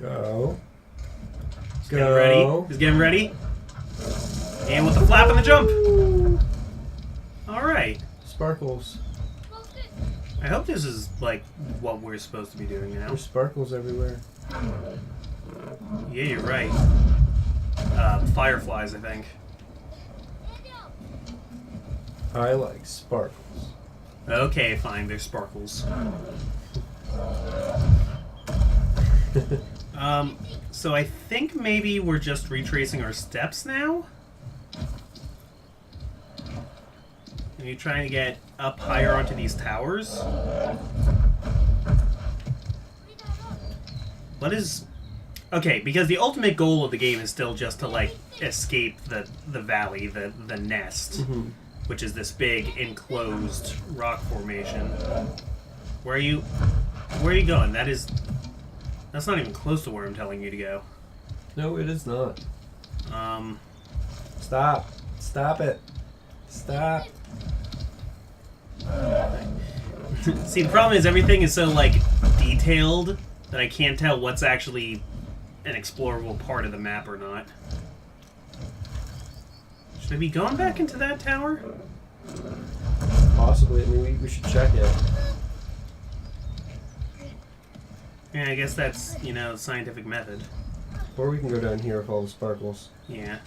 Go. He's getting ready. He's getting ready. And with the flap and the jump. Alright. Sparkles. I hope this is, like, what we're supposed to be doing now. There's sparkles everywhere. Yeah, you're right. Fireflies, I think. I like sparkles. Okay, fine. There's sparkles. So I think maybe we're just retracing our steps now? Are you trying to get up higher onto these towers? What is... Okay, because the ultimate goal of the game is still just to, like, escape the valley, the nest, which is this big enclosed rock formation. Where are you going? That's not even close to where I'm telling you to go. No, it is not. Stop. Stop it. Stop. See, the problem is everything is so, like, detailed that I can't tell what's actually an explorable part of the map or not. Should I be going back into that tower? Possibly. I mean, we should check it. Yeah, I guess that's, you know, scientific method. Or we can go down here with all the sparkles. Yeah.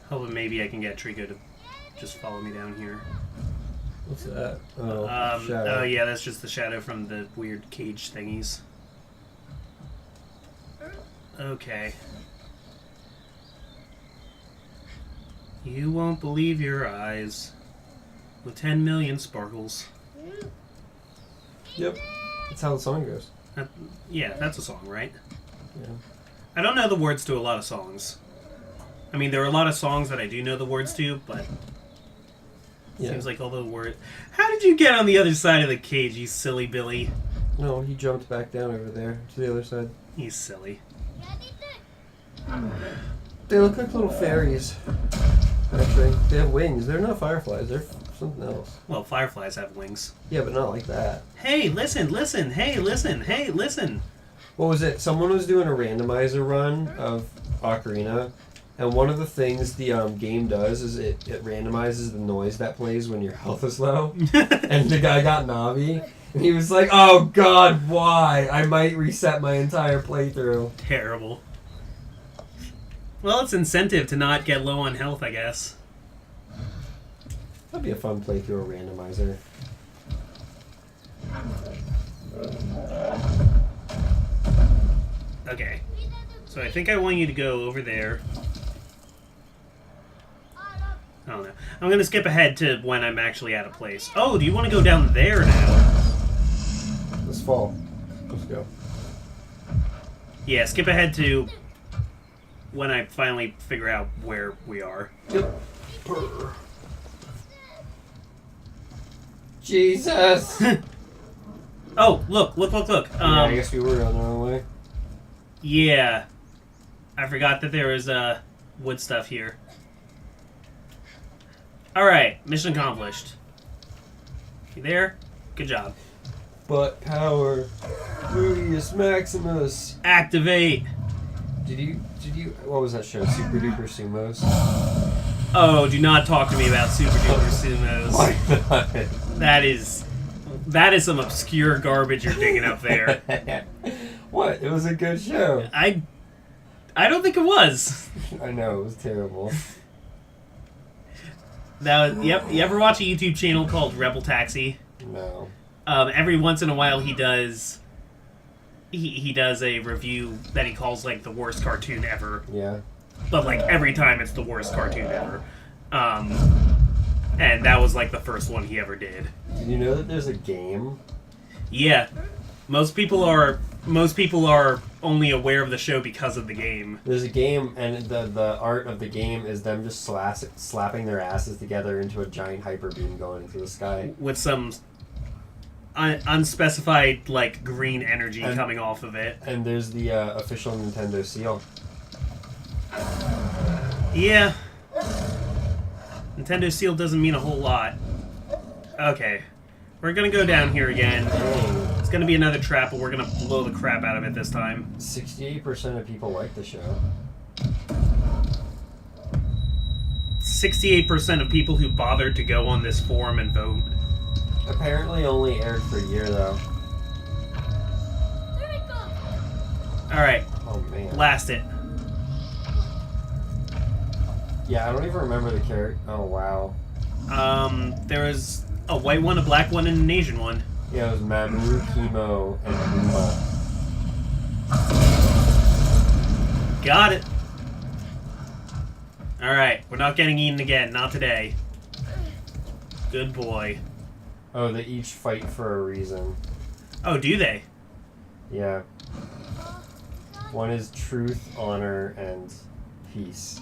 Hoping maybe I can get Trico to just follow me down here. What's that? Oh, shadow. Oh yeah, that's just the shadow from the weird cage thingies. Okay. You won't believe your eyes. With 10 million sparkles. Yep. That's how the song goes. Yeah, that's a song, right? Yeah. I don't know the words to a lot of songs. I mean, there are a lot of songs that I do know the words to, but... Yeah. Seems like all the words... How did you get on the other side of the cage, you silly Billy? No, he jumped back down over there to the other side. He's silly. They look like little fairies. Actually, they have wings. They're not fireflies. They're something else. Well, fireflies have wings. Yeah, but not like that. Hey, listen, listen, hey, listen, hey, listen. What was it? Someone was doing a randomizer run of Ocarina, and one of the things the game does is it randomizes the noise that plays when your health is low. And the guy got Navi, and he was like, "Oh God, why? I might reset my entire playthrough." Terrible. Well, it's incentive to not get low on health, I guess. That'd be a fun playthrough, a randomizer. Okay. So I think I want you to go over there. I don't know. I'm going to skip ahead to when I'm actually at a place. Oh, do you want to go down there now? Let's fall. Let's go. Yeah, skip ahead to when I finally figure out where we are. Yep. Purr. Jesus! Oh, look. Yeah, I guess we were on the wrong way. Yeah. I forgot that there was wood stuff here. Alright, mission accomplished. You there? Good job. But power. Ludius Maximus. Activate! Did you, what was that show? Super Duper Sumos? Oh, do not talk to me about Super Duper Sumos. Why not? That is some obscure garbage you're digging up there. What? It was a good show. I don't think it was. I know, it was terrible. Yep. You ever watch a YouTube channel called Rebel Taxi? No. Every once in a while he does a review that he calls like the worst cartoon ever. Yeah. But like every time it's the worst cartoon ever. And that was like the first one he ever did. Did you know that there's a game? Yeah. Most people are only aware of the show because of the game. There's a game, and the art of the game is them just slapping their asses together into a giant hyper beam going into the sky. With some unspecified, like, green energy coming off of it. And there's the official Nintendo seal. Yeah. Nintendo seal doesn't mean a whole lot. Okay. We're gonna go down here again. Dang. gonna be another trap, but we're gonna blow the crap out of it this time. 68% of people like the show. 68% of people who bothered to go on this forum and vote. Apparently only aired for a year, though. Alright, Oh, man. blast it. Yeah, I don't even remember the character. Oh, wow. There was a white one, a black one, and an Asian one. Yeah, it was Mamu, Chemo, and Uma. Got it. Alright, we're not getting eaten again. Not today. Good boy. Oh, they each fight for a reason. Oh, do they? Yeah. One is truth, honor, and peace.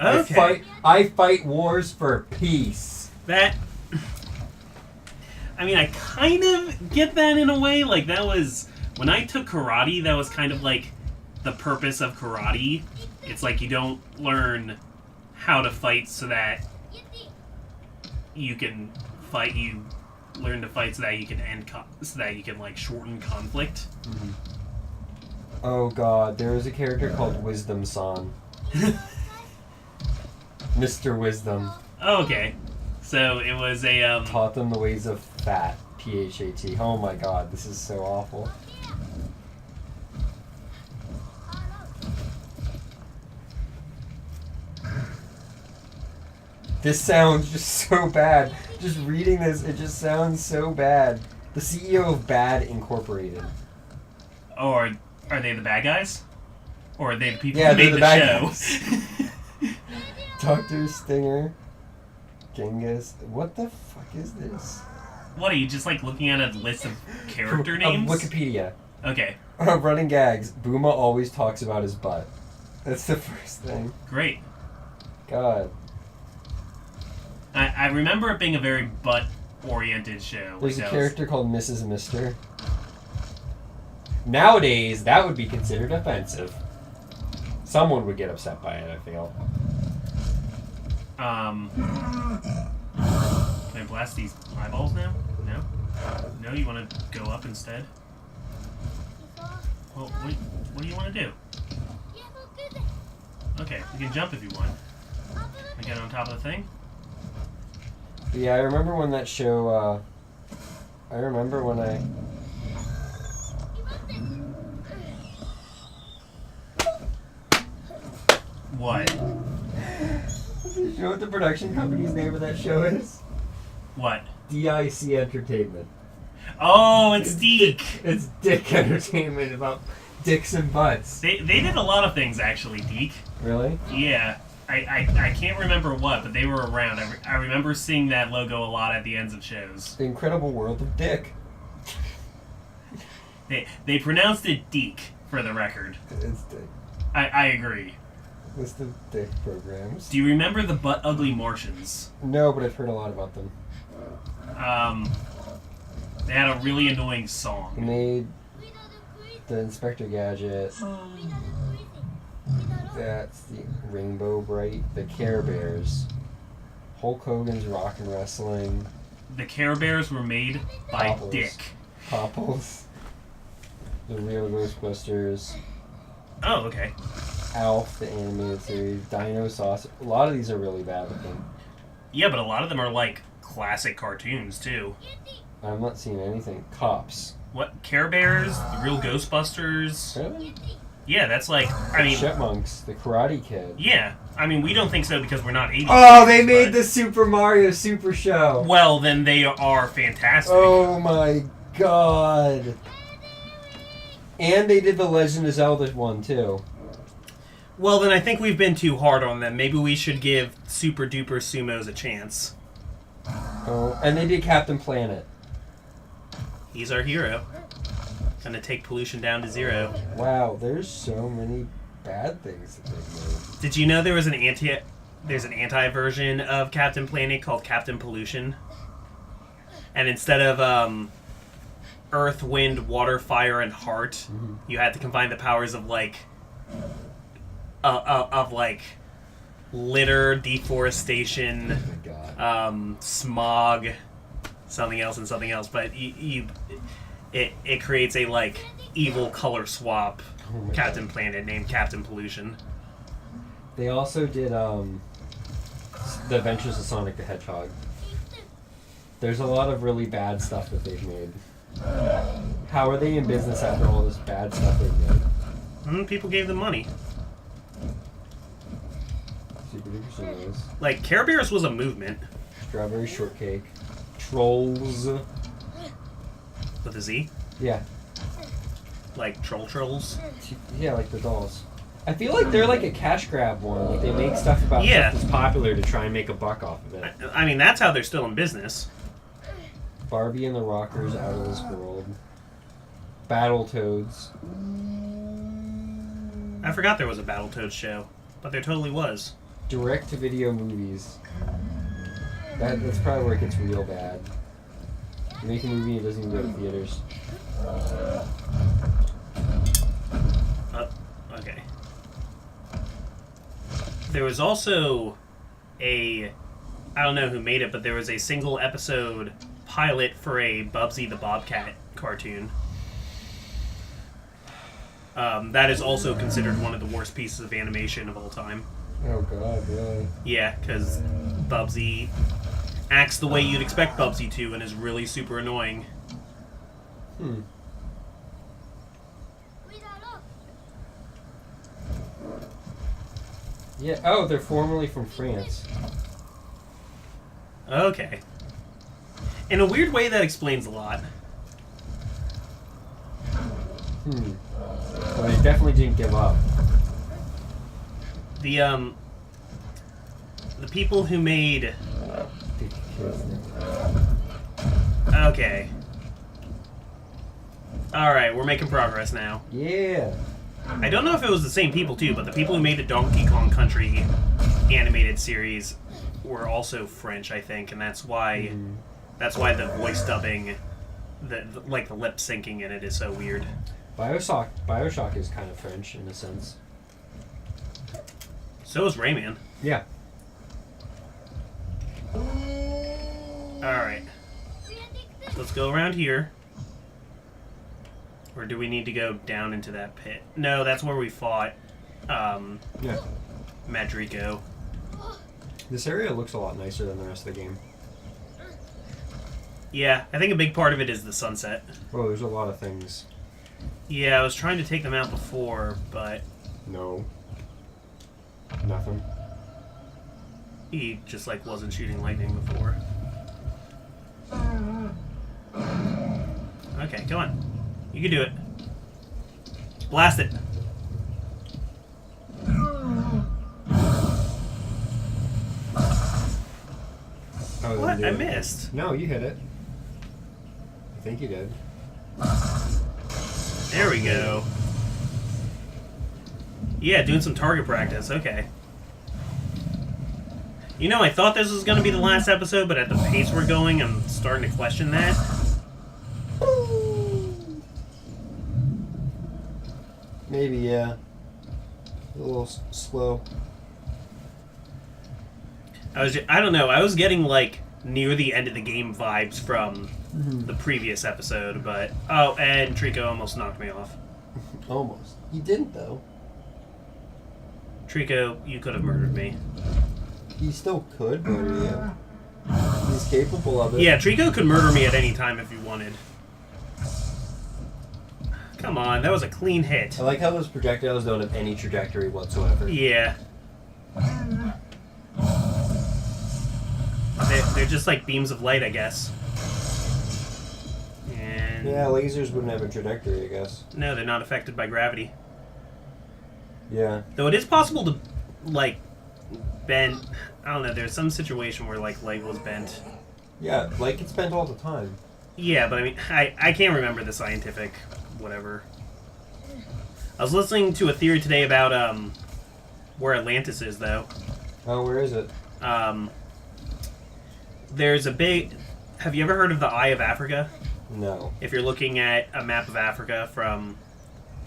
Okay. I fight wars for peace. That... I mean, I kind of get that in a way. Like, that was... When I took karate, that was kind of like the purpose of karate. It's like you don't learn how to fight so that you can fight. You learn to fight so that you can so that you can, like, shorten conflict. Mm-hmm. Oh god, there was a character called Wisdom San. Mr. Wisdom. Oh, okay. So it was a Taught them the ways of fat. P-H-A-T. Oh my god, this is so awful. This sounds just so bad. Just reading this, it just sounds so bad. The CEO of Bad Incorporated. Or are they the bad guys? Or are they the people Yeah, who made they're the the bad show? Dr. Stinger. Genghis. What the fuck is this? What, are you just, like, looking at a list of character names? Wikipedia. Okay, Running gags. Booma always talks about his butt. That's the first thing. great. God. I remember it being a very butt-oriented show. There's like a that was- character called Mrs. Mister. Nowadays, that would be considered offensive. Someone would get upset by it, I feel. Can I blast these eyeballs now? No? No, you want to go up instead? Well, what do you want to do? Okay, you can jump if you want. I get on top of the thing? But yeah, I remember when that show, I remember when I... What? Do you know what the production company's name of that show is? What? DIC Entertainment. Oh, it's Deke! It's Dick Entertainment, about dicks and butts. They did a lot of things, actually, Deke. Really? Yeah. I can't remember what, but they were around. I remember seeing that logo a lot at the ends of shows. The Incredible World of Dick. They pronounced it Deke, for the record. It's Dick. I agree. List of Dick programs. Do you remember the Butt Ugly Martians? No, but I've heard a lot about them. They had a really annoying song. They made the Inspector Gadget. That's the Rainbow Bright. The Care Bears. Hulk Hogan's Rock and Wrestling. The Care Bears were made by Popples. Dick. Popples. The Real Ghostbusters. Oh, okay. Alf, the animated series. Dino Sauce. A lot of these are really bad looking. Yeah, but a lot of them are like classic cartoons too. I'm not seeing anything. Cops. What? Care Bears? The Real Ghostbusters? Really? Yeah, that's like, I mean... Chipmunks. The Karate Kid. Yeah. I mean, we don't think so because we're not 80s. Oh, they made but- the Super Mario Super Show. Well, then they are fantastic. Oh my god. And they did the Legend of Zelda one too. Well, then I think we've been too hard on them. Maybe we should give Super Duper Sumos a chance. Oh, and they did Captain Planet. He's our hero. Gonna take pollution down to 0. Wow, there's so many bad things that they've made. Did you know there's an anti version of Captain Planet called Captain Pollution? And instead of Earth, Wind, Water, Fire, and Heart, you had to combine the powers of like litter, deforestation, Oh my god. smog, something else and something else. But it creates a like evil color swap Captain God. Planet named Captain Pollution. They also did The Adventures of Sonic the Hedgehog. There's a lot of really bad stuff that they've made. How are they in business after all this bad stuff they've made? People gave them money. Super duper Cinemas. Like, Care Bears was a movement. Strawberry Shortcake. Trolls. With a Z? Yeah. Like Trolls? Yeah, like the dolls. I feel like they're like a cash grab one. Like they make stuff about Yeah. stuff that's popular to try and make a buck off of it. I mean, that's how they're still in business. Barbie and the Rockers, Out of This World. Battletoads. I forgot there was a Battletoads show, but there totally was. Direct-to-video movies. That's probably where it gets real bad. You make a movie and it doesn't even go to theaters. Okay. There was also I don't know who made it, but there was a single episode pilot for a Bubsy the Bobcat cartoon. That is also considered one of the worst pieces of animation of all time. Oh god, really? Yeah, because Bubsy acts the way you'd expect Bubsy to and is really super annoying. Yeah, oh, they're formerly from France. Okay. In a weird way, that explains a lot. Well, they definitely didn't give up. The people who made... Okay. Alright, we're making progress now. Yeah. I don't know if it was the same people too, but the people who made the Donkey Kong Country animated series were also French, I think, and that's why the voice dubbing, the lip syncing in it is so weird. Bioshock is kind of French in a sense. So is Rayman. Yeah. Alright. Let's go around here. Or do we need to go down into that pit? No, that's where we fought Yeah. Madrigo. This area looks a lot nicer than the rest of the game. Yeah, I think a big part of it is the sunset. Oh, there's a lot of things. Yeah, I was trying to take them out before, but No. Nothing. he just wasn't shooting lightning before. Okay, come on. You can do it. Blast it. Oh, What? I missed. No, you hit it. I think you did. There we go. Yeah, doing some target practice. Okay. You know, I thought this was going to be the last episode, but at the pace we're going, I'm starting to question that. Maybe, yeah. A little slow. I don't know, I was getting, near the end of the game vibes from the previous episode, but... Oh, and Trico almost knocked me off. Almost. You didn't, though. Trico, you could have murdered me. He still could murder you. He's capable of it. Yeah, Trico could murder me at any time if he wanted. Come on, that was a clean hit. I like how those projectiles don't have any trajectory whatsoever. Yeah. They're just like beams of light, I guess. And Yeah, lasers wouldn't have a trajectory, I guess. no, they're not affected by gravity. Yeah. Though it is possible to, bend... I don't know, there's some situation where, light was bent. Yeah, like it's bent all the time. Yeah, but I mean, I can't remember the scientific whatever. I was listening to a theory today about, where Atlantis is, though. Oh, where is it? There's a big... Have you ever heard of the Eye of Africa? No. If you're looking at a map of Africa from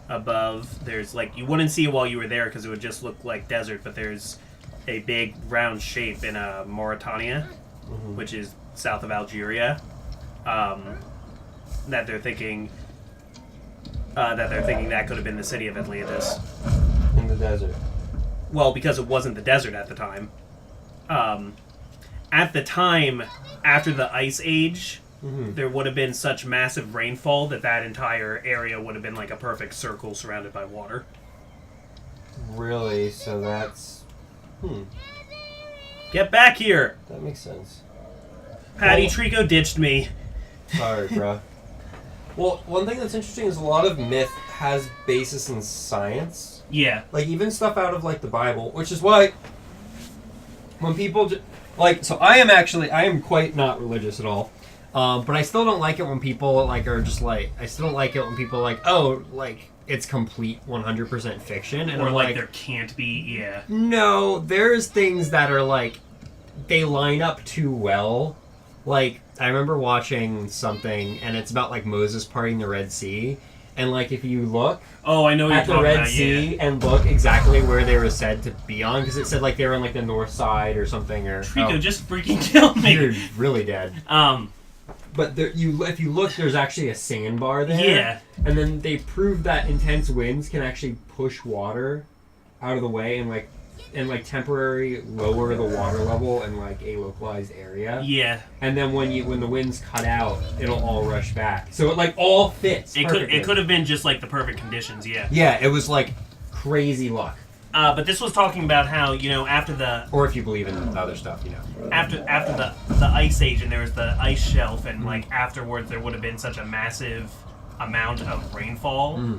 above, there's you wouldn't see it while you were there because it would just look like desert, but there's a big round shape in Mauritania, which is south of Algeria. they're thinking that could have been the city of Atlantis. In the desert. Well, because it wasn't the desert at the time. At the time, after the Ice Age, there would have been such massive rainfall that entire area would have been like a perfect circle surrounded by water. Really? So that's... Get back here! That makes sense. Patty Trico ditched me. Sorry, bruh. Well, one thing that's interesting is a lot of myth has basis in science. Yeah. Like, even stuff out of, like, the Bible, which is why when people... so I am quite not religious at all. But I still don't like it when people, like, are just, like... I still don't like it when people are like, oh, like, it's complete 100% fiction. And or I'm like there can't be, yeah. No, there's things that are, like, they line up too well. Like, I remember watching something, and it's about, like, Moses parting the Red Sea. And, like, if you look at the Red Sea and look exactly where they were said to be on, because it said, like, they were on, like, the north side or something. Or Trico just freaking killed me. You're really dead. But if you look, there's actually a sandbar there. Yeah. And then they proved that intense winds can actually push water out of the way and temporarily lower the water level in like a localized area. Yeah. And then when the winds cut out, it'll all rush back. So it like all fits. It could have been just like the perfect conditions. Yeah. Yeah, it was like crazy luck. But this was talking about how, after the... Or if you believe in the other stuff, After the Ice Age and there was the ice shelf and, like, afterwards there would have been such a massive amount of rainfall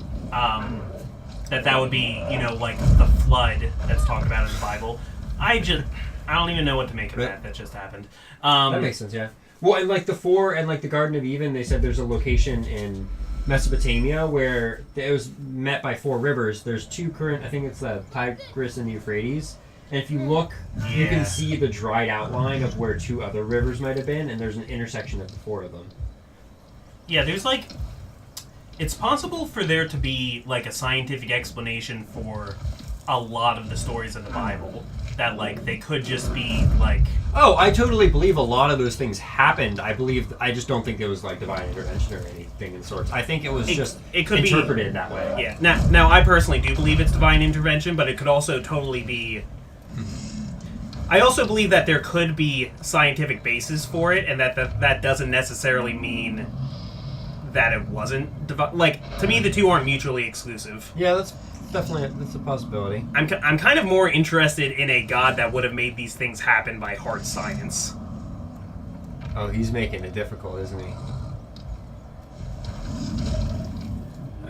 that would be, like, the flood that's talked about in the Bible. I don't even know what to make of that just happened. That makes sense, yeah. Well, and, like, the Garden of Eden, they said there's a location in Mesopotamia where it was met by 4 rivers. There's 2 current, I think it's the Tigris and the Euphrates. And if you look, you can see the dried outline of where 2 other rivers might have been, and there's an intersection of the 4 of them. Yeah, there's like... It's possible for there to be like a scientific explanation for a lot of the stories in the Bible. That, like, they could just be, like... Oh, I totally believe a lot of those things happened. I just don't think it was, like, divine intervention or anything in sorts. I think it was it could interpreted that way. Yeah. Now, I personally do believe it's divine intervention, but it could also totally be... I also believe that there could be scientific basis for it, and that doesn't necessarily mean that it wasn't divine. Like, to me, the two aren't mutually exclusive. Yeah, that's a possibility. I'm kind of more interested in a god that would have made these things happen by hard science. Oh, he's making it difficult, isn't he?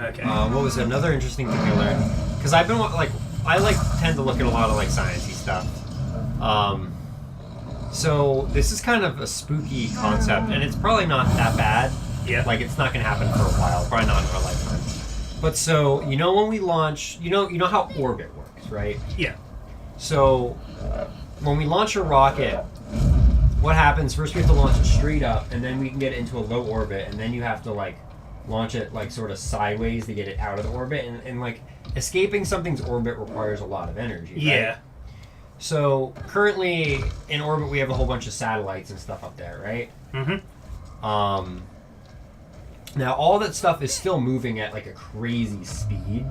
Okay. What was another interesting thing I learned? Because I've been I tend to look at a lot of like sciencey stuff. So this is kind of a spooky concept, and it's probably not that bad. Yeah. Like it's not gonna happen for a while, probably not in our lifetime. But so, when we launch, you know how orbit works, right? Yeah. So, when we launch a rocket, what happens, first we have to launch it straight up, and then we can get it into a low orbit, and then you have to, like, launch it, like, sort of sideways to get it out of the orbit, and like, escaping something's orbit requires a lot of energy, right? Yeah. So, currently, in orbit, we have a whole bunch of satellites and stuff up there, right? Mm-hmm. Now, all that stuff is still moving at, like, a crazy speed.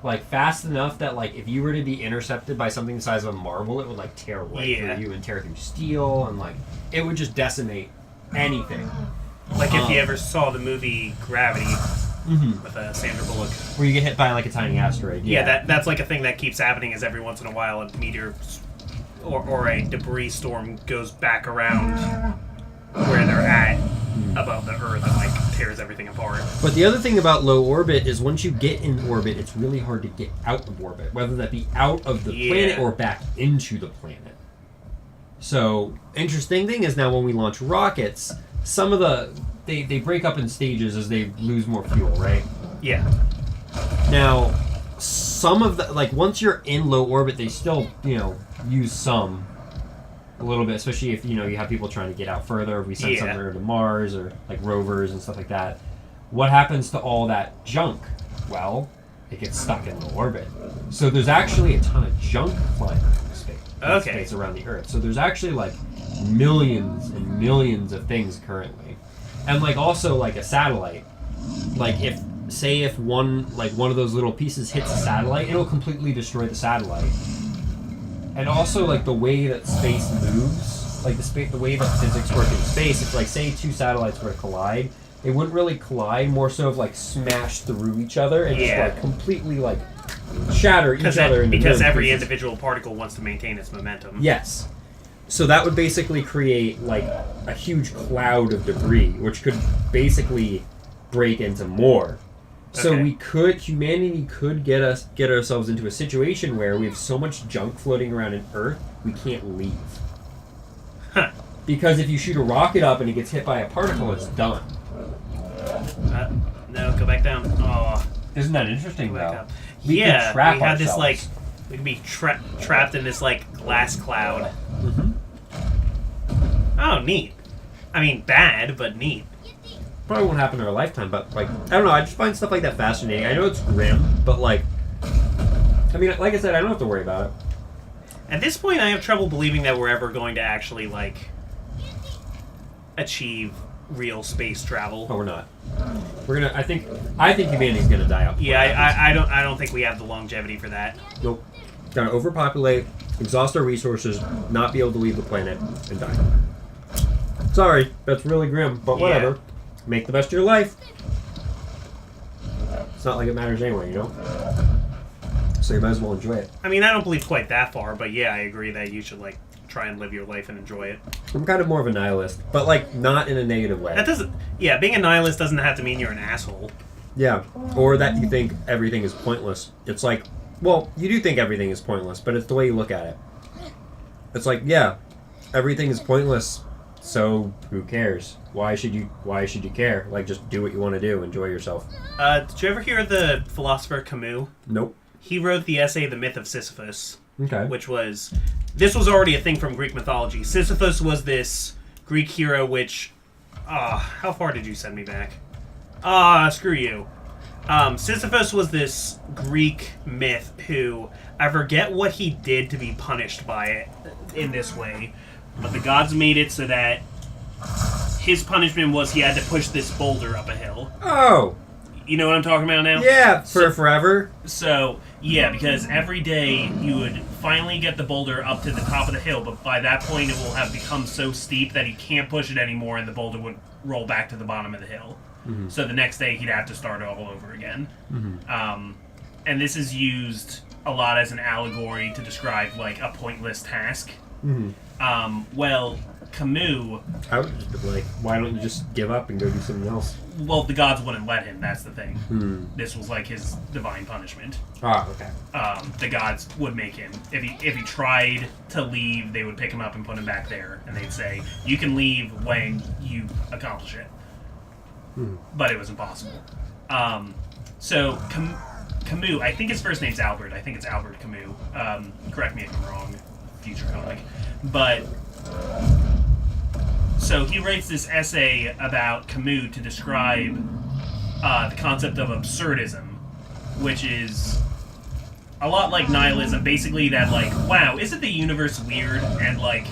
Like, fast enough that, like, if you were to be intercepted by something the size of a marble, it would, like, tear right through you and tear through steel, and, like, it would just decimate anything. Like, if you ever saw the movie Gravity with Sandra Bullock. Where you get hit by, like, a tiny asteroid. Yeah, that's, like, a thing that keeps happening is every once in a while a meteor or a debris storm goes back around where they're at above the Earth and, like, tears everything apart. But the other thing about low orbit is once you get in orbit, it's really hard to get out of orbit, whether that be out of the planet or back into the planet. So, interesting thing is now when we launch rockets, some of they break up in stages as they lose more fuel, right? Yeah. Now, some of the, like, once you're in low orbit, they still, use some a little bit, especially if you have people trying to get out further. If we send somewhere to Mars or like rovers and stuff like that, what happens to all that junk? Well, it gets stuck in low orbit. So there's actually a ton of junk flying around space around the Earth. So there's actually like millions and millions of things currently. And like also like a satellite, like if one of those little pieces hits a satellite, it'll completely destroy the satellite. And also like the way that space moves, like the way that physics work in space, if like say two satellites were to collide, they wouldn't really collide, more so of like smash through each other and just like completely like shatter each other in the because every pieces. individual particle wants to maintain its momentum. Yes. So that would basically create like a huge cloud of debris, which could basically break into more. So humanity could get ourselves into a situation where we have so much junk floating around in Earth, we can't leave. Huh. Because if you shoot a rocket up and it gets hit by a particle, it's done. No, go back down. Oh, isn't that interesting though? We had this like we'd be trapped in this like glass cloud. Mm-hmm. Oh, neat. I mean, bad, but neat. Probably won't happen in our lifetime, but like I don't know. I just find stuff like that fascinating. I know it's grim, but like, I mean, like I said, I don't have to worry about it. At this point, I have trouble believing that we're ever going to actually like achieve real space travel. Oh, we're not. We're gonna. I think humanity's gonna die out. Yeah, I don't think we have the longevity for that. Nope. Gonna overpopulate, exhaust our resources, not be able to leave the planet, and die. Sorry, that's really grim, but whatever. Yeah. Make the best of your life. It's not like it matters anyway, you know? So you might as well enjoy it. I mean, I don't believe quite that far, but yeah, I agree that you should like try and live your life and enjoy it. I'm kind of more of a nihilist, but like not in a negative way. That doesn't. Yeah, being a nihilist doesn't have to mean you're an asshole. Yeah, or that you think everything is pointless. It's like, well, you do think everything is pointless, but it's the way you look at it. It's like, yeah, everything is pointless, so who cares? Why should you care? Like, just do what you want to do. Enjoy yourself. Did you ever hear the philosopher Camus? Nope. He wrote the essay The Myth of Sisyphus. Okay. Which was... This was already a thing from Greek mythology. Sisyphus was this Greek hero which... how far did you send me back? Screw you. Sisyphus was this Greek myth who... I forget what he did to be punished by it in this way. But the gods made it so that his punishment was he had to push this boulder up a hill. Oh! You know what I'm talking about now? Yeah, for forever. So, yeah, because every day you would finally get the boulder up to the top of the hill, but by that point it will have become so steep that he can't push it anymore and the boulder would roll back to the bottom of the hill. Mm-hmm. So the next day he'd have to start all over again. Mm-hmm. And this is used a lot as an allegory to describe, like, a pointless task. Mm-hmm. Well, Camus... I would just be like, why don't you just give up and go do something else? Well, the gods wouldn't let him, that's the thing. This was like his divine punishment. Ah, okay. The gods would make him. If he tried to leave, they would pick him up and put him back there. And they'd say, you can leave when you accomplish it. But it was impossible. So, Camus, I think his first name's Albert. I think it's Albert Camus. Correct me if I'm wrong, future comic. But... So he writes this essay about Camus to describe the concept of absurdism, which is a lot like nihilism. Basically that, like, wow, isn't the universe weird? And, like,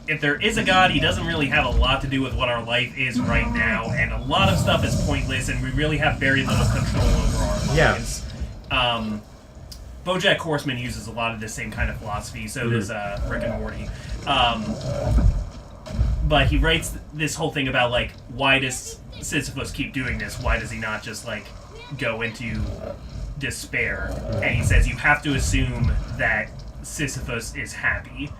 if there is a God, he doesn't really have a lot to do with what our life is right now, and a lot of stuff is pointless, and we really have very little control over our lives. Yeah. BoJack Horseman uses a lot of this same kind of philosophy, so does Rick and Morty. But he writes this whole thing about, like, why does Sisyphus keep doing this? Why does he not just, like, go into despair? And he says you have to assume that Sisyphus is happy,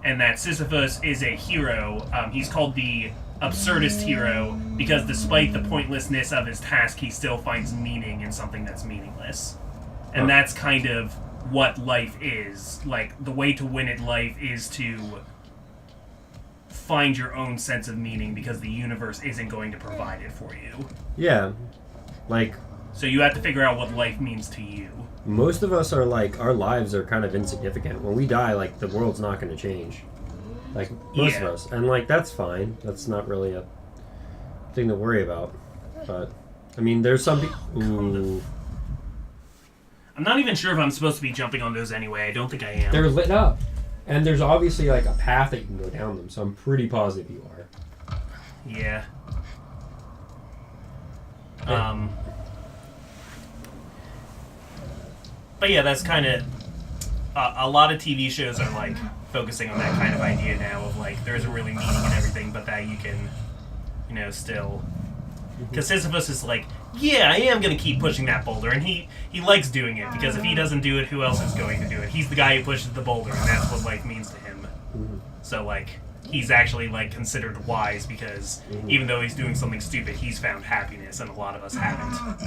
and that Sisyphus is a hero. He's called the absurdist hero because despite the pointlessness of his task, he still finds meaning in something that's meaningless. And that's kind of what life is. Like, the way to win at life is to find your own sense of meaning because the universe isn't going to provide it for you. Yeah. Like... So you have to figure out what life means to you. Most of us are like, our lives are kind of insignificant. When we die, like, the world's not going to change. Like, most of us. And, like, that's fine. That's not really a thing to worry about. But, I mean, there's some people... Ooh... I'm not even sure if I'm supposed to be jumping on those anyway. I don't think I am. They're lit up. And there's obviously, like, a path that you can go down them, so I'm pretty positive you are. Yeah. But yeah, that's kind of a lot of TV shows are like focusing on that kind of idea now of like there isn't really meaning in everything, but that you can, still. Because Sisyphus is like, yeah, I am going to keep pushing that boulder, and he likes doing it because if he doesn't do it, who else is going to do it? He's the guy who pushes the boulder, and that's what life means to him. So like he's actually like considered wise because even though he's doing something stupid, he's found happiness, and a lot of us haven't.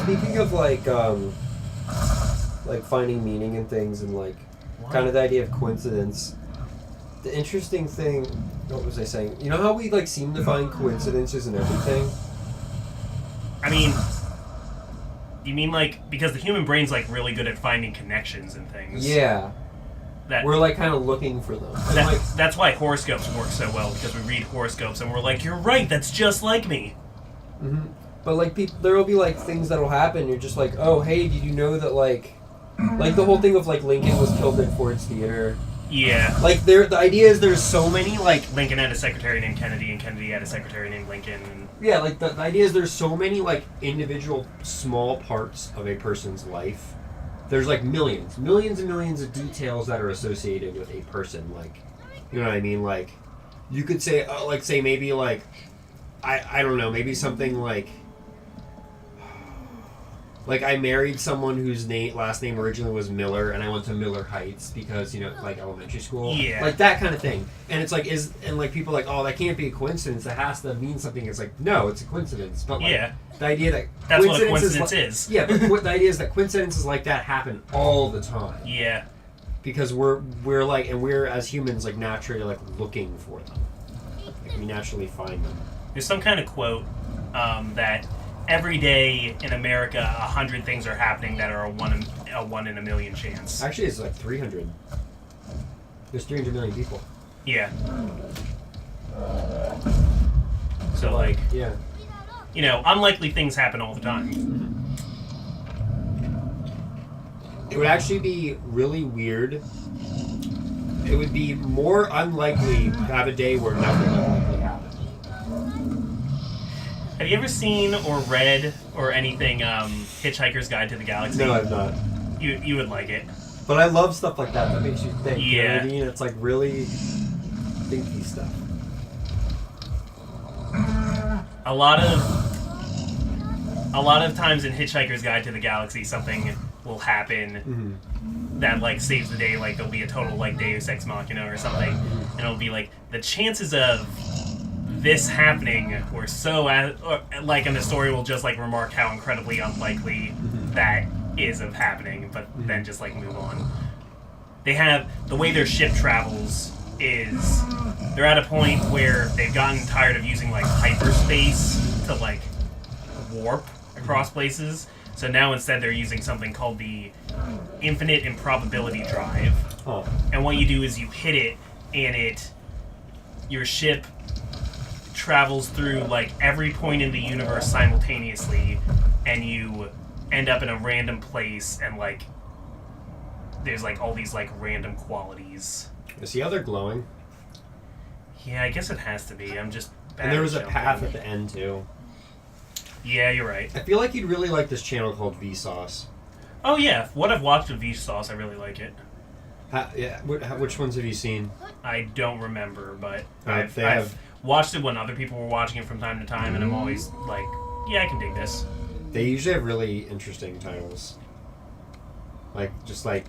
Speaking of like finding meaning in things and like kind of the idea of coincidence, the interesting thing, what was I saying? You know how we like seem to find coincidences in everything? I mean, you mean like because the human brain's like really good at finding connections and things. Yeah. That we're like kind of looking for them. That's why horoscopes work so well, because we read horoscopes and we're like, you're right, that's just like me. But like there will be like things that'll happen. You're just like, oh hey, did you know that like the whole thing of like Lincoln was killed at Ford's Theater? Yeah. Like the idea is there's so many like Lincoln had a secretary named Kennedy, and Kennedy had a secretary named Lincoln. Yeah, like the idea is there's so many like individual small parts of a person's life. There's like millions and millions of details that are associated with a person. Like, you know what I mean? Like, you could say, say maybe like, I don't know, maybe something like I married someone whose last name originally was Miller, and I went to Miller Heights because, like elementary school. Yeah. Like that kind of thing. And it's like, people are like, oh, that can't be a coincidence. That has to mean something. It's like, no, it's a coincidence. But like, the idea that that's what a coincidence is. Yeah, but the idea is that coincidences like that happen all the time. Yeah. Because we're like, and we're as humans like naturally like looking for them. Like we naturally find them. There's some kind of quote that every day in America, 100 things are happening that are a one in a million chance. Actually, it's like 300. There's 300 million people. Yeah. So like, yeah. Unlikely things happen all the time. It would actually be really weird. It would be more unlikely to have a day where nothing unlikely happens. Have you ever seen or read or anything Hitchhiker's Guide to the Galaxy? No, I've not. You would like it. But I love stuff like that makes you think. Yeah. You know what I mean? It's like really thinky stuff. A lot of times in Hitchhiker's Guide to the Galaxy, something will happen that like saves the day. Like there'll be a total like Deus Ex Machina or something, and it'll be like the chances of this happening were so, and the story will just like remark how incredibly unlikely that is of happening, but then just like move on. They have the way their ship travels is they're at a point where they've gotten tired of using like hyperspace to like warp across places. So now instead they're using something called the infinite improbability drive. Oh. And what you do is you hit it, and your ship travels through like every point in the universe simultaneously, and you end up in a random place, and like there's like all these like random qualities. Is the other glowing? Yeah, I guess it has to be. I'm just bad. And there was a jumping. path at the end too. Yeah, you're right. I feel like you'd really like this channel called Vsauce. Oh yeah, what I've watched of Vsauce, I really like it. Which ones have you seen? I don't remember, but I've watched it when other people were watching it from time to time, and I'm always like, yeah, I can dig this. They usually have really interesting titles. Like, just like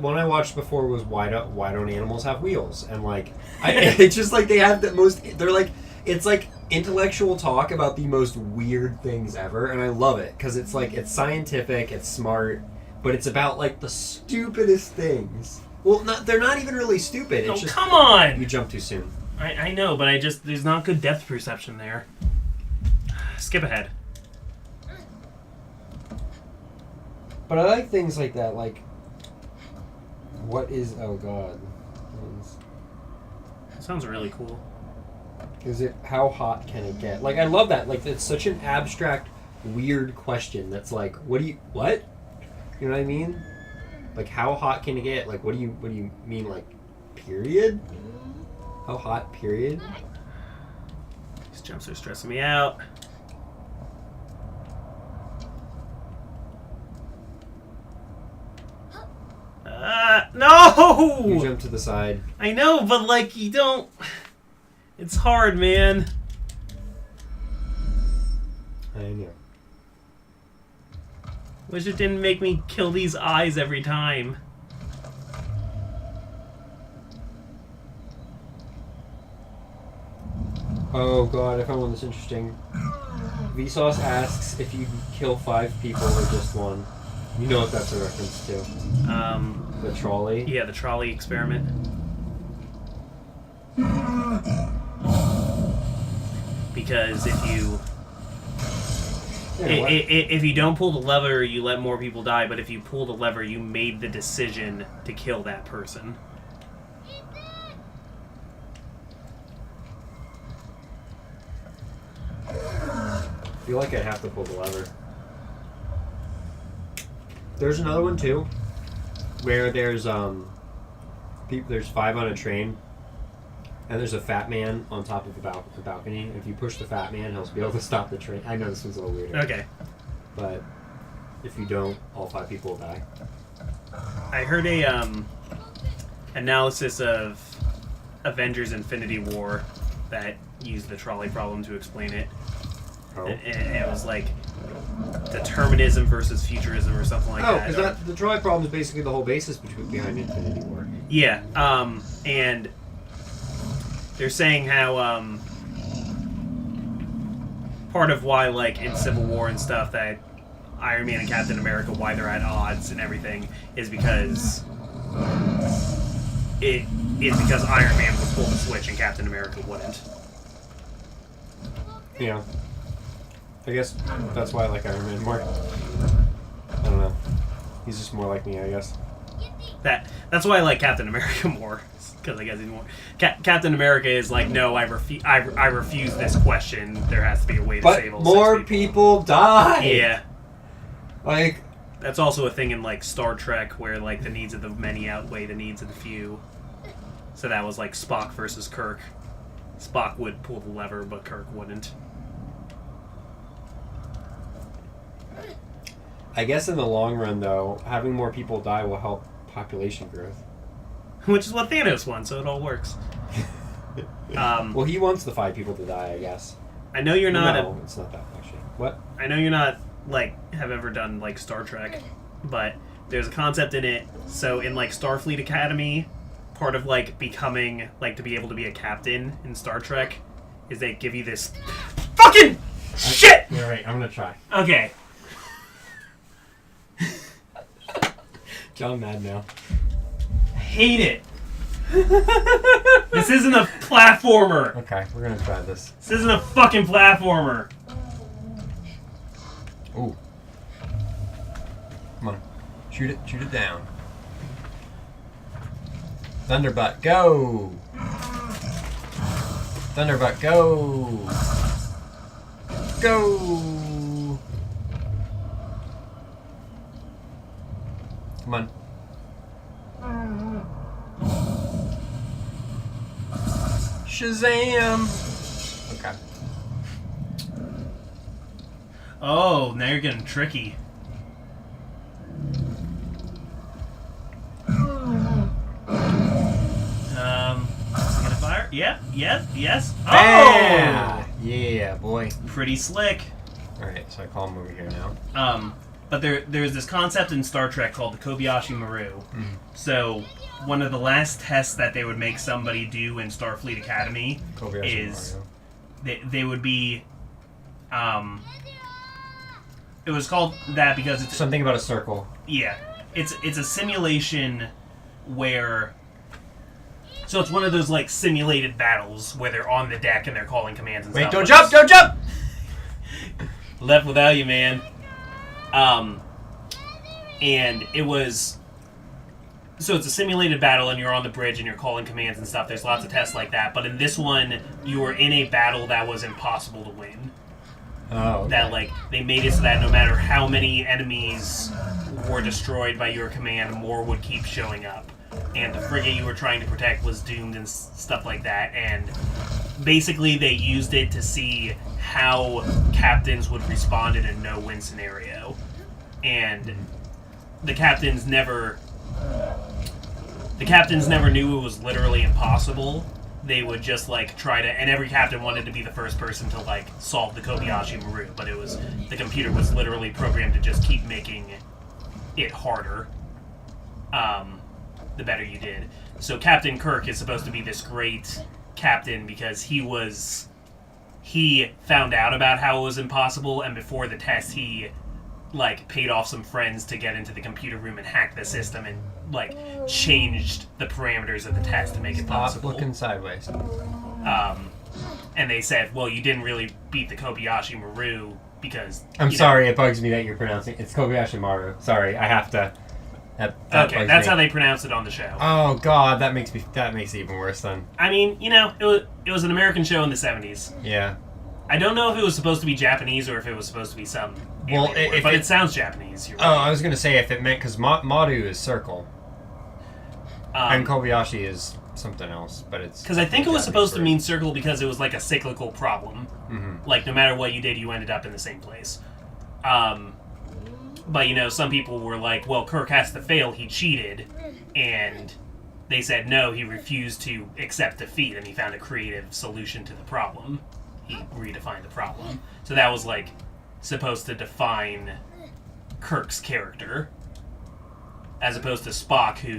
one I watched before was Why Don't Animals Have Wheels? And like, it's just like they have the most, they're like, it's like intellectual talk about the most weird things ever, and I love it, because it's like, it's scientific, it's smart, but it's about like the stupidest things. Well, they're not even really stupid. It's just, come on! You jumped too soon. I know, but there's not good depth perception there. Skip ahead. But I like things like that, like, what is, oh god. That sounds really cool. Is it, how hot can it get? Like, I love that. Like, it's such an abstract, weird question that's like, what? You know what I mean? Like, how hot can it get? Like, what do you mean, like, period? How hot, period? These jumps are stressing me out. No! You jump to the side. I know, but like you don't. It's hard, man. I know. Wish it didn't make me kill these eyes every time. Oh god, I found one that's interesting. Vsauce asks if you kill 5 people or just 1. You know what that's a reference to. The trolley? Yeah, the trolley experiment. Because if you... if you don't pull the lever, you let more people die, but if you pull the lever, you made the decision to kill that person. I feel like I'd have to pull the lever. There's another one too, where there's there's 5 on a train, and there's a fat man on top of the balcony. If you push the fat man, he'll be able to stop the train. I know this one's a little weird. Okay. But if you don't, all 5 people will die. I heard a analysis of Avengers Infinity War that used the trolley problem to explain it. Oh. And it was like determinism versus futurism or something like that. Oh, because the trolley problem is basically the whole basis behind Infinity War. Yeah, and they're saying how part of why, like, in Civil War and stuff, that Iron Man and Captain America, why they're at odds and everything, is because because Iron Man would pull the switch and Captain America wouldn't. Yeah. I guess that's why I like Iron Man more. I don't know. He's just more like me, I guess. That's why I like Captain America more, because I guess he's more... Captain America is like, no, I refuse this question. There has to be a way to save all 6 people. More people die! Yeah. Like... That's also a thing in, like, Star Trek, where, like, the needs of the many outweigh the needs of the few. So that was, like, Spock versus Kirk. Spock would pull the lever, but Kirk wouldn't. I guess in the long run, though, having more people die will help population growth. Which is what Thanos wants, so it all works. Well, he wants the 5 people to die, I guess. I know you're not... No, it's not that, actually. What? I know you're not, like, have ever done, like, Star Trek, but there's a concept in it. So in, like, Starfleet Academy, part of, like, becoming, like, to be able to be a captain in Star Trek is they give you this fucking shit! You're right, I'm gonna try. Okay. John mad now. Hate it. This isn't a platformer. Okay, we're gonna try this. This isn't a fucking platformer. Ooh. Come on. Shoot it down. Thunderbutt, go! Thunderbutt, go! Go! Come on. Shazam! Okay. Oh, now you're getting tricky. Is it gonna fire? Yep, yes. Oh! Yeah, boy. Pretty slick. Alright, so I call him over here now. But there's this concept in Star Trek called the Kobayashi Maru. Mm-hmm. So one of the last tests that they would make somebody do in Starfleet Academy is they would be it was called that because it's something about a circle. Yeah. It's a simulation where so it's one of those like simulated battles where they're on the deck and they're calling commands and stuff. Wait, don't jump! Left without you, man. And it was... So it's a simulated battle and you're on the bridge and you're calling commands and stuff. There's lots of tests like that. But in this one, you were in a battle that was impossible to win. Oh, okay. That, like, they made it so that no matter how many enemies were destroyed by your command, more would keep showing up. And the frigate you were trying to protect was doomed and stuff like that. And basically they used it to see how captains would respond in a no-win scenario. And the captains never the captains never knew it was literally impossible. They would just like try to, and every captain wanted to be the first person to like solve the Kobayashi Maru, but the computer was literally programmed to just keep making it harder. The better you did. So Captain Kirk is supposed to be this great captain because he found out about how it was impossible, and before the test he like paid off some friends to get into the computer room and hack the system and like changed the parameters of the test to make it possible. Stop looking sideways. And they said, well, you didn't really beat the Kobayashi Maru because... I'm sorry, it bugs me that you're pronouncing it's Kobayashi Maru. Sorry, I have to... That okay, that's how they pronounce it on the show. Oh god, that makes it even worse then. I mean, it was an American show in the 70s. Yeah. I don't know if it was supposed to be Japanese or if it was supposed to be some alien word, but it sounds Japanese. You're right. Oh, I was going to say if it meant... Because Maru is circle. And Kobayashi is something else, but it's... Because I think it was supposed to mean circle because it was like a cyclical problem. Mm-hmm. Like, no matter what you did, you ended up in the same place. But, some people were like, well, Kirk has to fail, he cheated. And they said, no, he refused to accept defeat, and he found a creative solution to the problem. He redefined the problem. So that was, like, supposed to define Kirk's character. As opposed to Spock, who,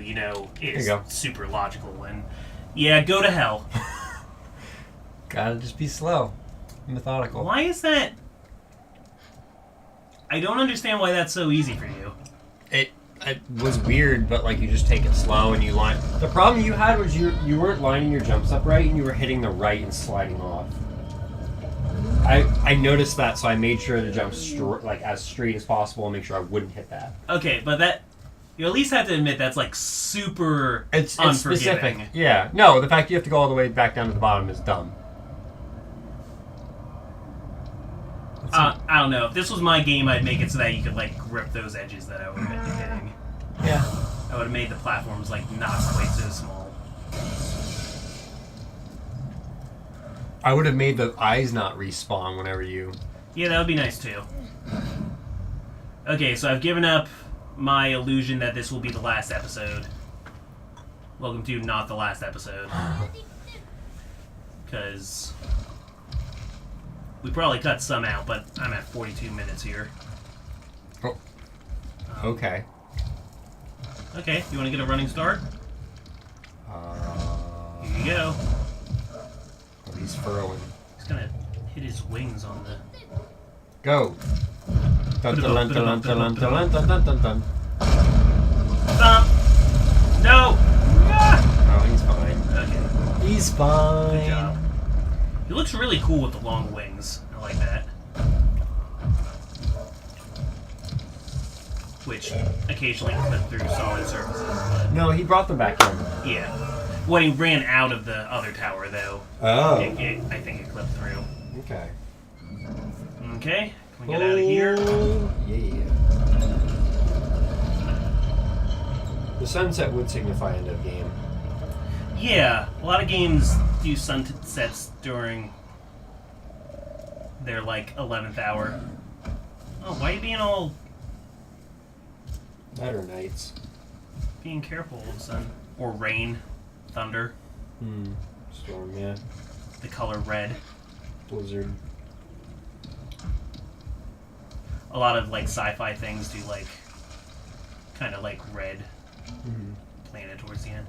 is super logical and... Yeah, go to hell. Gotta just be slow. Methodical. Why is that... I don't understand why that's so easy for you. It was weird, but like you just take it slow and you line. The problem you had was you weren't lining your jumps up right and you were hitting the right and sliding off. I noticed that, so I made sure to jump as straight as possible and make sure I wouldn't hit that. Okay, but that you at least have to admit that's like super unforgiving. It's specific. Yeah. No, the fact you have to go all the way back down to the bottom is dumb. I don't know. If this was my game, I'd make it so that you could like grip those edges that I would have been hitting. Yeah. I would have made the platforms like not quite so small. I would have made the eyes not respawn whenever you... Yeah, that would be nice too. Okay, so I've given up my illusion that this will be the last episode. Welcome to not the last episode. Because... we probably cut some out, but I'm at 42 minutes here. Oh. Okay. Okay, you want to get a running start? Here you go. Oh, he's furrowing. He's gonna hit his wings on the... Go! Dun dun dun dun dun dun dun dun dun dun. No! Oh, he's fine. Okay. He's fine. Good job. He looks really cool with the long wings. I like that. Which occasionally clip through solid surfaces. But No, he brought them back in. yeah. When he ran out of the other tower, though, Oh. I think it clipped through. Okay. Okay, can we get out of here? Yeah. The sunset would signify end of game. Yeah, a lot of games do sunsets during their, 11th hour. Oh, why are you being all... Better nights. being careful all of a sudden? Or rain, thunder, Storm, yeah. the color red. Blizzard. A lot of, sci-fi things do, kind of, red planet towards the end.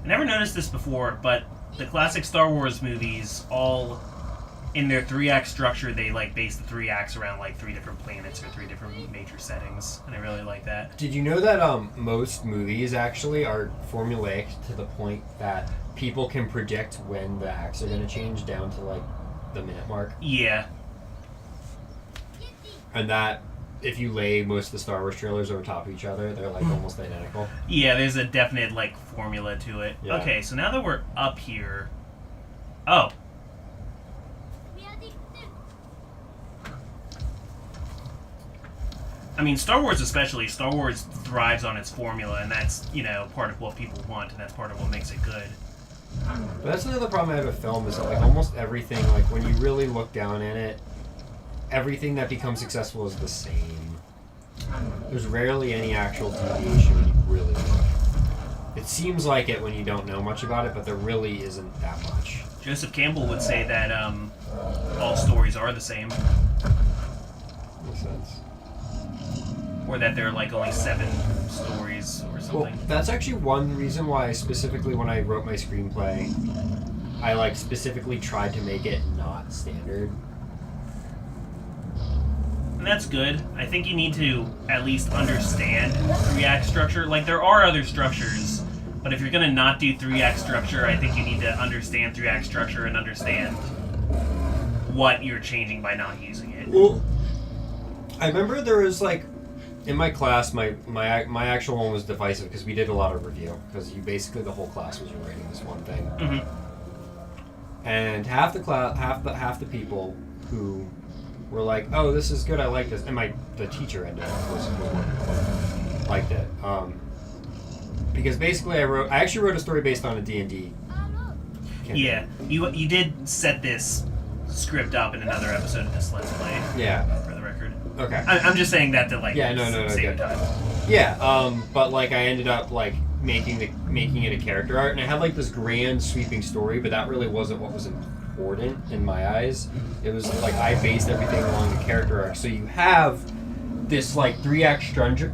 I never noticed this before, but the classic Star Wars movies all, in their 3-act structure, they base the 3 acts around 3 different planets or 3 different major settings, and I really like that. Did you know that most movies actually are formulaic to the point that people can predict when the acts are going to change down to the minute mark? Yeah. And that if you lay most of the Star Wars trailers over top of each other, they're almost identical. Yeah, there's a definite formula to it. Yeah. Okay, so now that we're up here, oh. I mean, Star Wars especially, Star Wars thrives on its formula, and that's, part of what people want, and that's part of what makes it good. But that's another problem I have with film is that almost everything, when you really look down at it, everything that becomes successful is the same. There's rarely any actual deviation when you really look. It seems like it when you don't know much about it, but there really isn't that much. Joseph Campbell would say that all stories are the same. Makes sense. Or that there are like only 7 stories or something. Well, that's actually one reason why specifically when I wrote my screenplay, I like specifically tried to make it not standard. And that's good. I think you need to at least understand 3-act structure. Like, there are other structures, but if you're going to not do 3-act structure, I think you need to understand 3-act structure and understand what you're changing by not using it. Well, I remember there was like, in my class, my actual one was divisive because we did a lot of review, because you basically, the whole class was writing this one thing. Mm-hmm. And half the people who were like, "Oh, this is good. I like this," and the teacher ended up liked it. Because basically, I actually wrote a story based on a D&D campaign. Yeah, you did set this script up in another episode of this Let's Play. Yeah. For the record. Okay. I'm just saying that to like save good. time. Yeah. But like I ended up like making it a character art, and I had like this grand sweeping story, but that really wasn't what was important in my eyes. It was like I based everything along the character arc. So you have this like 3-act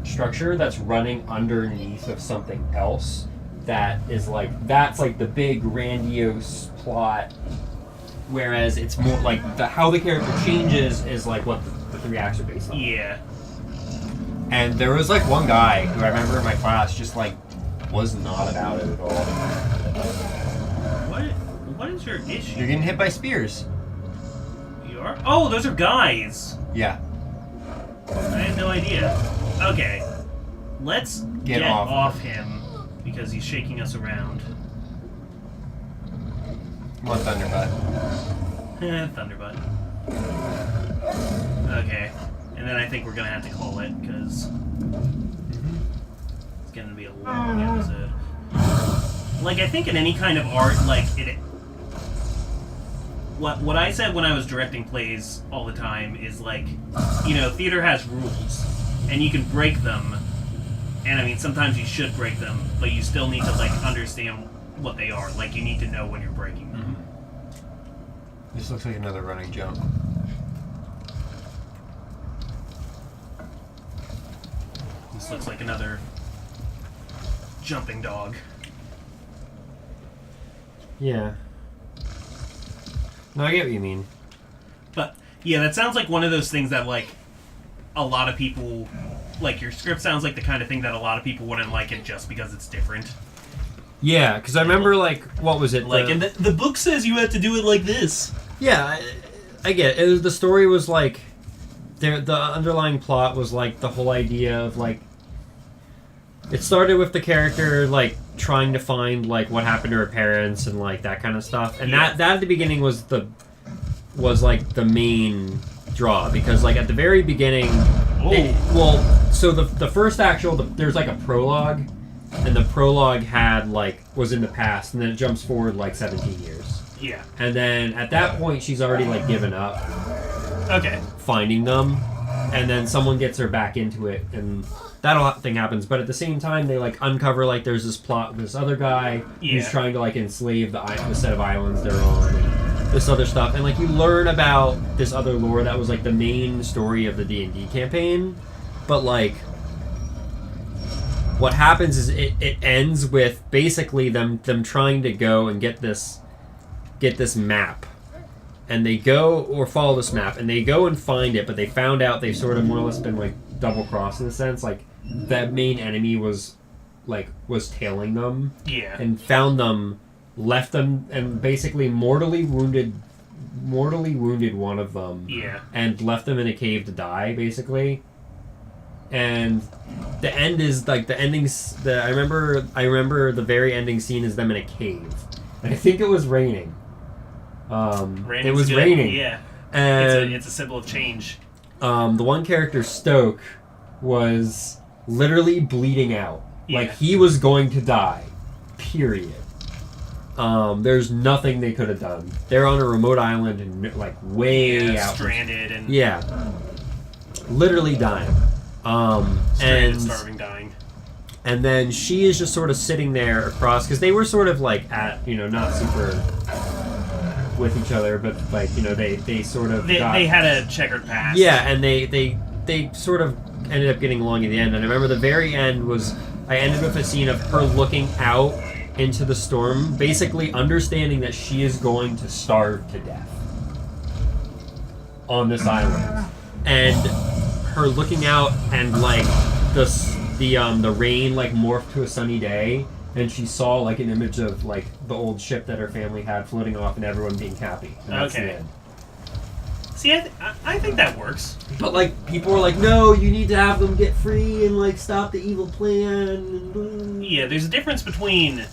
structure that's running underneath of something else that is like, that's like the big grandiose plot, whereas it's more like how the character changes is like what the 3 acts are based on. Yeah. And there was like one guy who I remember in my class just like was not about it at all. What is your issue? You're getting hit by spears. You are? Oh, those are guys. Yeah. I had no idea. Okay. Let's get off him because he's shaking us around. Come on, Thunderbutt. Thunderbutt. Okay. And then I think we're gonna have to call it because it's gonna be a long episode. Like, I think in any kind of art, like, what I said when I was directing plays all the time is, like, you know, theater has rules, and you can break them, and I mean, sometimes you should break them, but you still need to, like, understand what they are. Like, you need to know when you're breaking them. Mm-hmm. This looks like another running jump. This looks like another jumping dog. Yeah. No, I get what you mean. But, yeah, that sounds like one of those things that, like, a lot of people... Like, your script sounds like the kind of thing that a lot of people wouldn't like it just because it's different. Yeah, because I remember, like, what was it? Like, and the book says you have to do it like this. Yeah, I get it. The story was, like... The underlying plot was, like, the whole idea of, like... It started with the character, like, trying to find, like, what happened to her parents and, like, that kind of stuff. And that at the beginning was like, the main draw. Because, like, at the very beginning... so the first actual... there's, like, a prologue. And the prologue had, like, was in the past. And then it jumps forward, like, 17 years. Yeah. And then, at that point, she's already, like, given up. Okay. Finding them. And then someone gets her back into it. And... that whole thing happens, but at the same time, they like uncover like there's this plot with this other guy who's trying to like enslave the set of islands they're on, and this other stuff, and like you learn about this other lore that was like the main story of the D&D campaign, but like what happens is it ends with basically them trying to go and get this map. And they go, or follow this map, and they go and find it, but they found out they've sort of more or less been, like, double-crossed in a sense. Like, that main enemy was tailing them. Yeah. And found them, left them, and basically mortally wounded one of them. Yeah. And left them in a cave to die, basically. And the end is, like, the ending's... I remember the very ending scene is them in a cave. And I think it was raining. It was raining. Yeah. And it's a symbol of change. The one character, Stoke, was literally bleeding out. Yeah. Like, he was going to die. Period. There's nothing they could have done. They're on a remote island and, like, way out. Stranded and... Yeah. Literally dying. Stranded, starving, dying. And then she is just sort of sitting there across, because they were sort of like at, not super with each other, but like, they sort of they had a checkered past. Yeah, and they sort of ended up getting along in the end. And I remember the very end was, I ended with a scene of her looking out into the storm, basically understanding that she is going to starve to death on this island. And her looking out and like the rain like morphed to a sunny day, and she saw like an image of like the old ship that her family had floating off and everyone being happy. And that's the end. See, I think that works. But like people were like, no, you need to have them get free and like stop the evil plan. Yeah, there's a difference between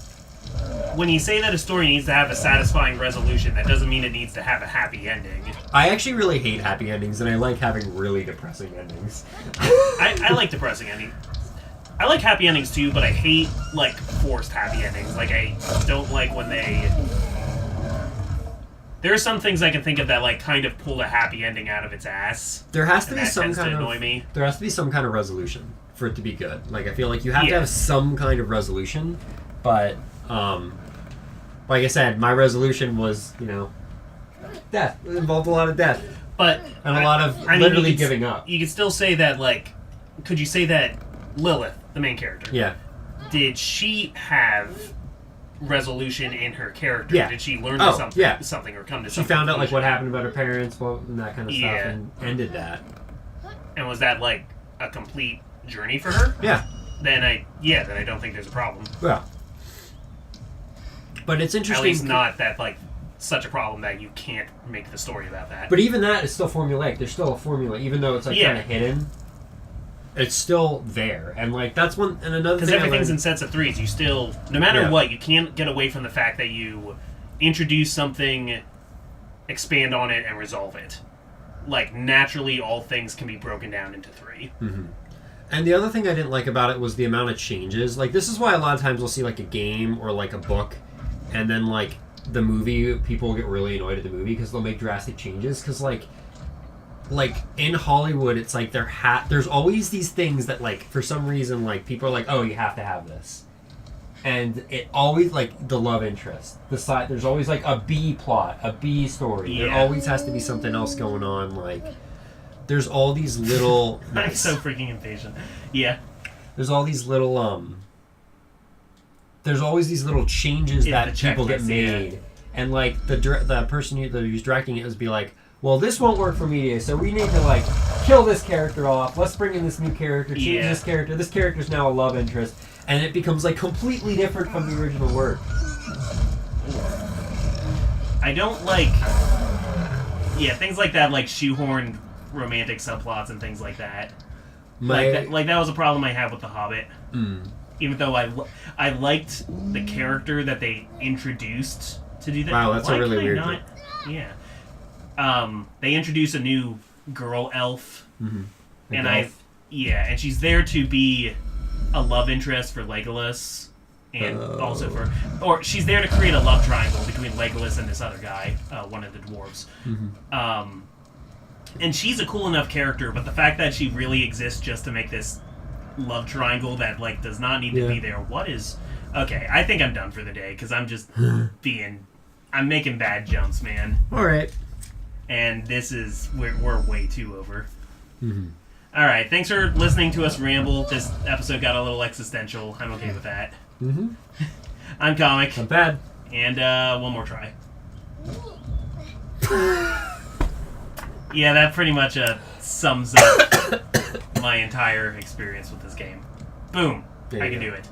when you say that a story needs to have a satisfying resolution, that doesn't mean it needs to have a happy ending. I actually really hate happy endings, and I like having really depressing endings. I like depressing endings. I like happy endings too, but I hate like forced happy endings. Like I don't like when they. There are some things I can think of that like kind of pull a happy ending out of its ass. There has to be that some tends kind to of. Annoy me. There has to be some kind of resolution for it to be good. Like I feel like you have to have some kind of resolution, but like I said, my resolution was death. It involved a lot of death, but and a lot of literally giving up. You could still say that like, could you say that Lilith, the main character? Yeah. Did she have resolution in her character? Yeah. Did she learn something or come to She something? found out like what happened about her parents, and that kind of stuff, and ended that. And was that like a complete journey for her? Yeah. Then I don't think there's a problem. Yeah. But it's interesting. At least not that like such a problem that you can't make the story about that. But even that is still formulaic. There's still a formula, even though it's like kind of hidden. It's still there, and like that's one. And another thing, because everything's in sets of threes. You still, no matter what, you can't get away from the fact that you introduce something, expand on it, and resolve it. Like naturally, all things can be broken down into three. Mm-hmm. And the other thing I didn't like about it was the amount of changes. Like this is why a lot of times we'll see like a game or like a book, and then like the movie, people get really annoyed at the movie because they'll make drastic changes. Because like in Hollywood, it's like there's always these things that like for some reason like people are like, oh, you have to have this, and it always like the love interest, the side. There's always like a B plot, a B story. Yeah. There always has to be something else going on. Like there's all these little. I'm so freaking impatient. Yeah. There's all these little There's always these little changes that people get made, and like the person who's directing it is be like, well, this won't work for media, so we need to like kill this character off. Let's bring in this new character, change this character. This character's now a love interest, and it becomes like completely different from the original work. I don't like, things like that, like shoehorned romantic subplots and things like that. Like that was a problem I had with The Hobbit. Even though I liked the character that they introduced to do that. Wow, that's a really weird thing. Yeah. They introduce a new girl elf, and and she's there to be a love interest for Legolas, and also she's there to create a love triangle between Legolas and this other guy, one of the dwarves. And she's a cool enough character, but the fact that she really exists just to make this love triangle that like does not need to be there. Okay, I think I'm done for the day because I'm just I'm making bad jumps, man. All right. And we're way too over. All right, thanks for listening to us ramble. This episode got a little existential. I'm okay with that. I'm Comic. I'm Bad. And one more try. Yeah, that pretty much sums up my entire experience with this game. Boom. I can do it.